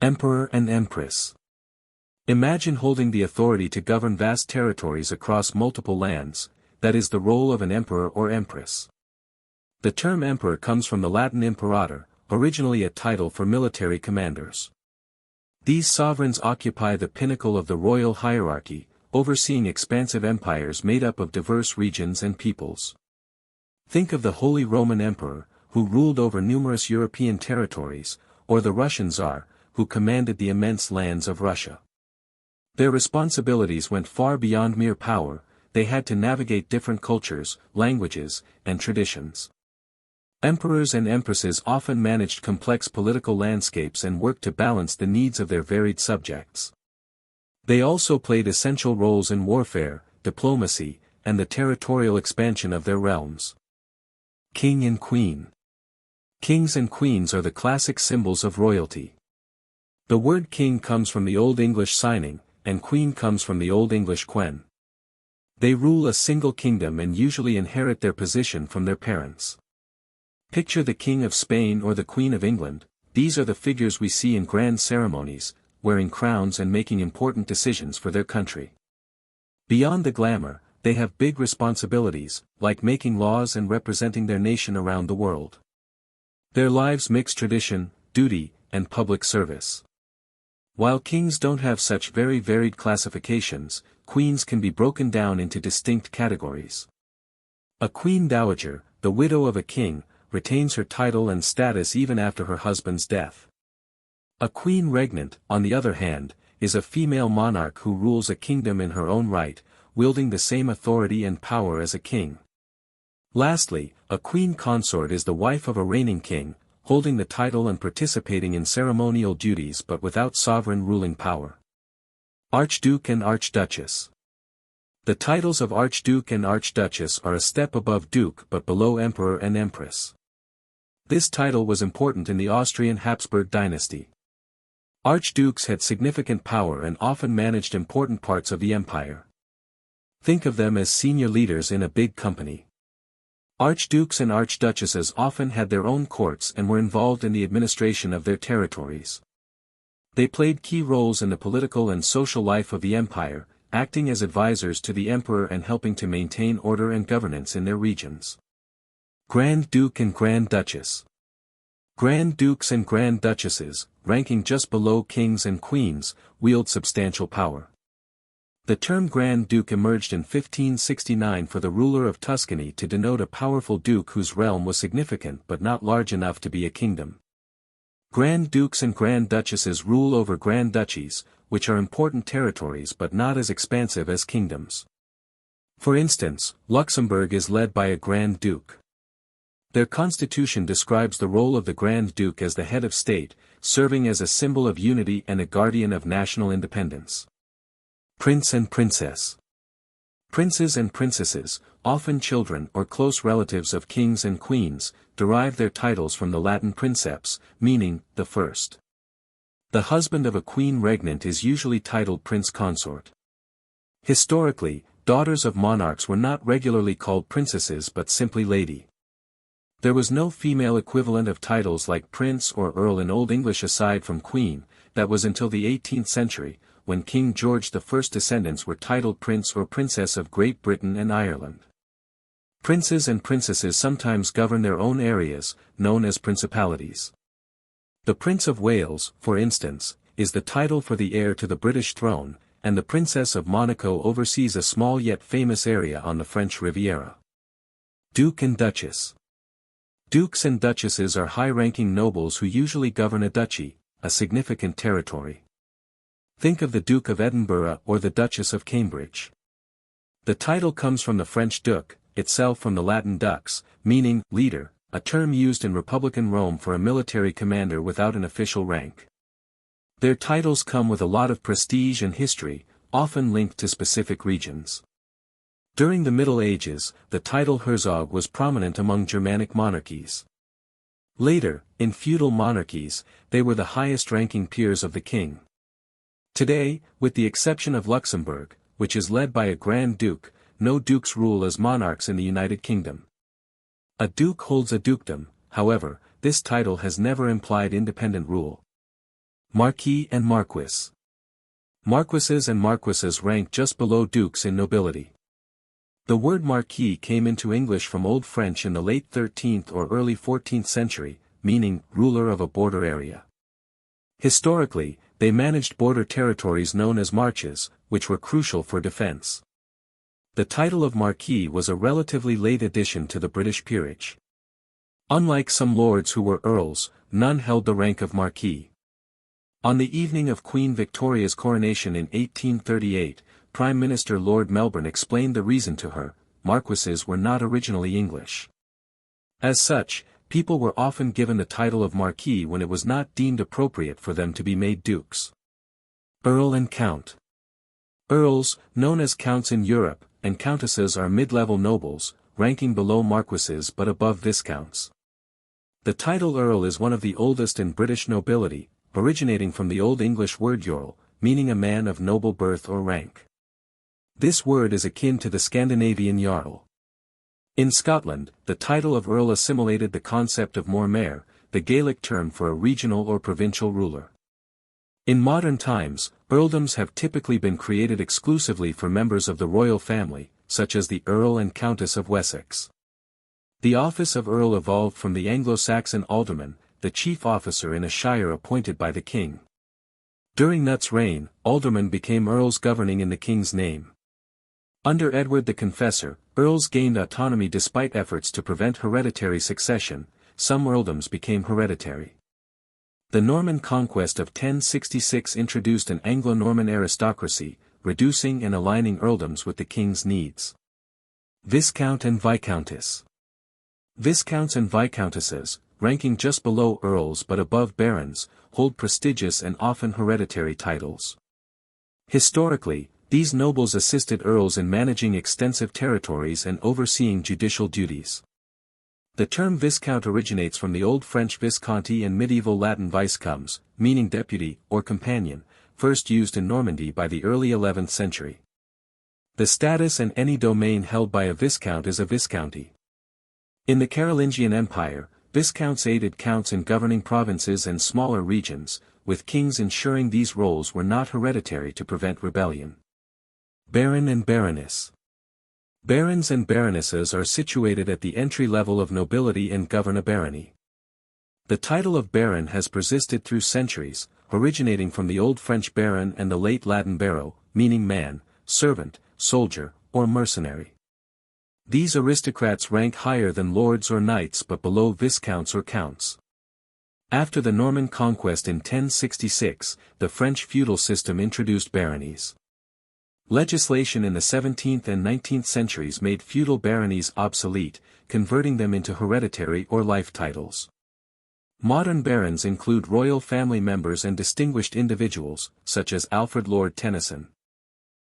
Emperor and Empress. Imagine holding the authority to govern vast territories across multiple lands, that is the role of an emperor or empress. The term emperor comes from the Latin imperator, originally a title for military commanders. These sovereigns occupy the pinnacle of the royal hierarchy, overseeing expansive empires made up of diverse regions and peoples. Think of the Holy Roman Emperor, who ruled over numerous European territories, or the Russian Tsar, who commanded the immense lands of Russia. Their responsibilities went far beyond mere power, they had to navigate different cultures, languages, and traditions. Emperors and empresses often managed complex political landscapes and worked to balance the needs of their varied subjects. They also played essential roles in warfare, diplomacy, and the territorial expansion of their realms. King and Queen. Kings and queens are the classic symbols of royalty. The word king comes from the Old English signing, and queen comes from the Old English quen. They rule a single kingdom and usually inherit their position from their parents. Picture the King of Spain or the Queen of England. These are the figures we see in grand ceremonies, wearing crowns and making important decisions for their country. Beyond the glamour, they have big responsibilities, like making laws and representing their nation around the world. Their lives mix tradition, duty, and public service. While kings don't have such very varied classifications, queens can be broken down into distinct categories. A queen dowager, the widow of a king, retains her title and status even after her husband's death. A queen regnant, on the other hand, is a female monarch who rules a kingdom in her own right, wielding the same authority and power as a king. Lastly, a queen consort is the wife of a reigning king, holding the title and participating in ceremonial duties but without sovereign ruling power. Archduke and Archduchess. The titles of Archduke and Archduchess are a step above duke but below emperor and empress. This title was important in the Austrian Habsburg dynasty. Archdukes had significant power and often managed important parts of the empire. Think of them as senior leaders in a big company. Archdukes and archduchesses often had their own courts and were involved in the administration of their territories. They played key roles in the political and social life of the empire, acting as advisors to the emperor and helping to maintain order and governance in their regions. Grand Duke and Grand Duchess. Grand Dukes and Grand Duchesses, ranking just below kings and queens, wield substantial power. The term Grand Duke emerged in 1569 for the ruler of Tuscany to denote a powerful duke whose realm was significant but not large enough to be a kingdom. Grand Dukes and Grand Duchesses rule over Grand Duchies, which are important territories but not as expansive as kingdoms. For instance, Luxembourg is led by a Grand Duke. Their constitution describes the role of the Grand Duke as the head of state, serving as a symbol of unity and a guardian of national independence. Prince and Princess. Princes and princesses, often children or close relatives of kings and queens, derive their titles from the Latin princeps, meaning, the first. The husband of a queen regnant is usually titled prince consort. Historically, daughters of monarchs were not regularly called princesses but simply lady. There was no female equivalent of titles like prince or earl in Old English aside from queen, that was until the 18th century, when King George I's descendants were titled Prince or Princess of Great Britain and Ireland. Princes and princesses sometimes govern their own areas, known as principalities. The Prince of Wales, for instance, is the title for the heir to the British throne, and the Princess of Monaco oversees a small yet famous area on the French Riviera. Duke and Duchess. Dukes and duchesses are high-ranking nobles who usually govern a duchy, a significant territory. Think of the Duke of Edinburgh or the Duchess of Cambridge. The title comes from the French duc, itself from the Latin dux, meaning leader, a term used in Republican Rome for a military commander without an official rank. Their titles come with a lot of prestige and history, often linked to specific regions. During the Middle Ages, the title Herzog was prominent among Germanic monarchies. Later, in feudal monarchies, they were the highest-ranking peers of the king. Today, with the exception of Luxembourg, which is led by a Grand Duke, no dukes rule as monarchs in the United Kingdom. A duke holds a dukedom, however, this title has never implied independent rule. Marquis and Marquis. Marquises and marquises rank just below dukes in nobility. The word marquis came into English from Old French in the late 13th or early 14th century, meaning ruler of a border area. Historically, they managed border territories known as marches, which were crucial for defense. The title of marquis was a relatively late addition to the British peerage. Unlike some lords who were earls, none held the rank of marquis. On the evening of Queen Victoria's coronation in 1838, Prime Minister Lord Melbourne explained the reason to her: marquises were not originally English. As such, people were often given the title of marquis when it was not deemed appropriate for them to be made dukes. Earl and Count. Earls, known as counts in Europe, and countesses are mid-level nobles, ranking below marquises but above viscounts. The title Earl is one of the oldest in British nobility, originating from the Old English word Eorl, meaning a man of noble birth or rank. This word is akin to the Scandinavian Jarl. In Scotland, the title of Earl assimilated the concept of Mormaer, the Gaelic term for a regional or provincial ruler. In modern times, earldoms have typically been created exclusively for members of the royal family, such as the Earl and Countess of Wessex. The office of Earl evolved from the Anglo-Saxon alderman, the chief officer in a shire appointed by the king. During Knut's reign, aldermen became earls governing in the king's name. Under Edward the Confessor, earls gained autonomy despite efforts to prevent hereditary succession. Some earldoms became hereditary. The Norman conquest of 1066 introduced an Anglo-Norman aristocracy, reducing and aligning earldoms with the king's needs. Viscount and Viscountess. Viscounts and viscountesses, ranking just below earls but above barons, hold prestigious and often hereditary titles. Historically, these nobles assisted earls in managing extensive territories and overseeing judicial duties. The term viscount originates from the Old French visconti and medieval Latin viscomes, meaning deputy or companion, first used in Normandy by the early 11th century. The status and any domain held by a viscount is a viscounty. In the Carolingian Empire, viscounts aided counts in governing provinces and smaller regions, with kings ensuring these roles were not hereditary to prevent rebellion. Baron and Baroness. Barons and baronesses are situated at the entry level of nobility and govern a barony. The title of baron has persisted through centuries, originating from the Old French baron and the late Latin baro, meaning man, servant, soldier, or mercenary. These aristocrats rank higher than lords or knights but below viscounts or counts. After the Norman conquest in 1066, the French feudal system introduced baronies. Legislation in the 17th and 19th centuries made feudal baronies obsolete, converting them into hereditary or life titles. Modern barons include royal family members and distinguished individuals, such as Alfred Lord Tennyson.